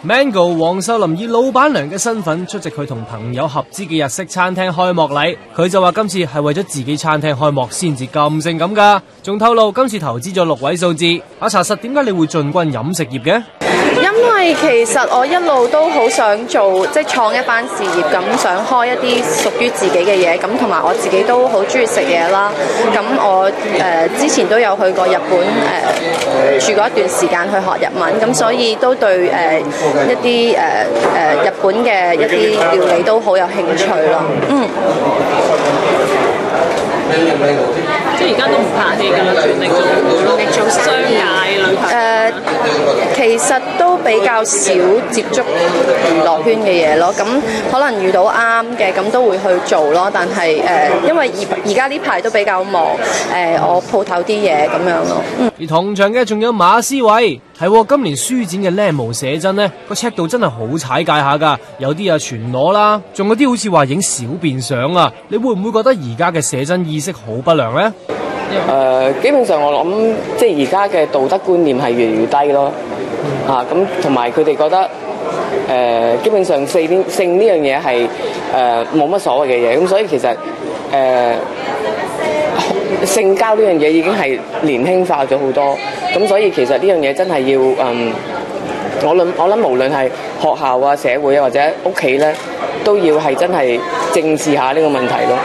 Mango 黃秀琳以老闆娘嘅身份出席佢同朋友合資嘅日式餐廳開幕禮，佢就話今次係為咗自己餐廳開幕先至咁性感㗎，仲透露今次投資咗6位數字。阿查實點解你會進軍飲食業嘅？因為其實我一路都好想做，即係創一番事業咁，想開一啲屬於自己嘅嘢咁，同埋我自己都好中意食嘢啦。咁我之前都有去過日本住過一段時間去學日文，咁所以都對一啲日本嘅一啲料理都好有興趣咯。即係而家都唔拍戲㗎啦，全力做商界女排。其實都比較少接觸娛樂圈嘅嘢咯，咁可能遇到啱嘅咁都會去做咯，但係因為而家呢排都比較忙，我鋪頭啲嘢咁樣咯。而同場嘅仲有馬思偉，係今年書展嘅靚模寫真呢個尺度真係好踩界下㗎，有啲全裸啦，仲有啲好似話影小便相啊，你會唔會覺得而家嘅寫真意識好不良呢？基本上我諗，即係而家嘅道德觀念係越嚟越低咯。咁同埋佢哋覺得基本上性呢樣嘢係冇乜所謂嘅嘢，咁所以其實性交呢樣嘢已經係年輕化咗好多，咁所以其實呢樣嘢真係要我諗無論係學校啊、社會啊或者屋企咧，都要係真係正視下呢個問題咯。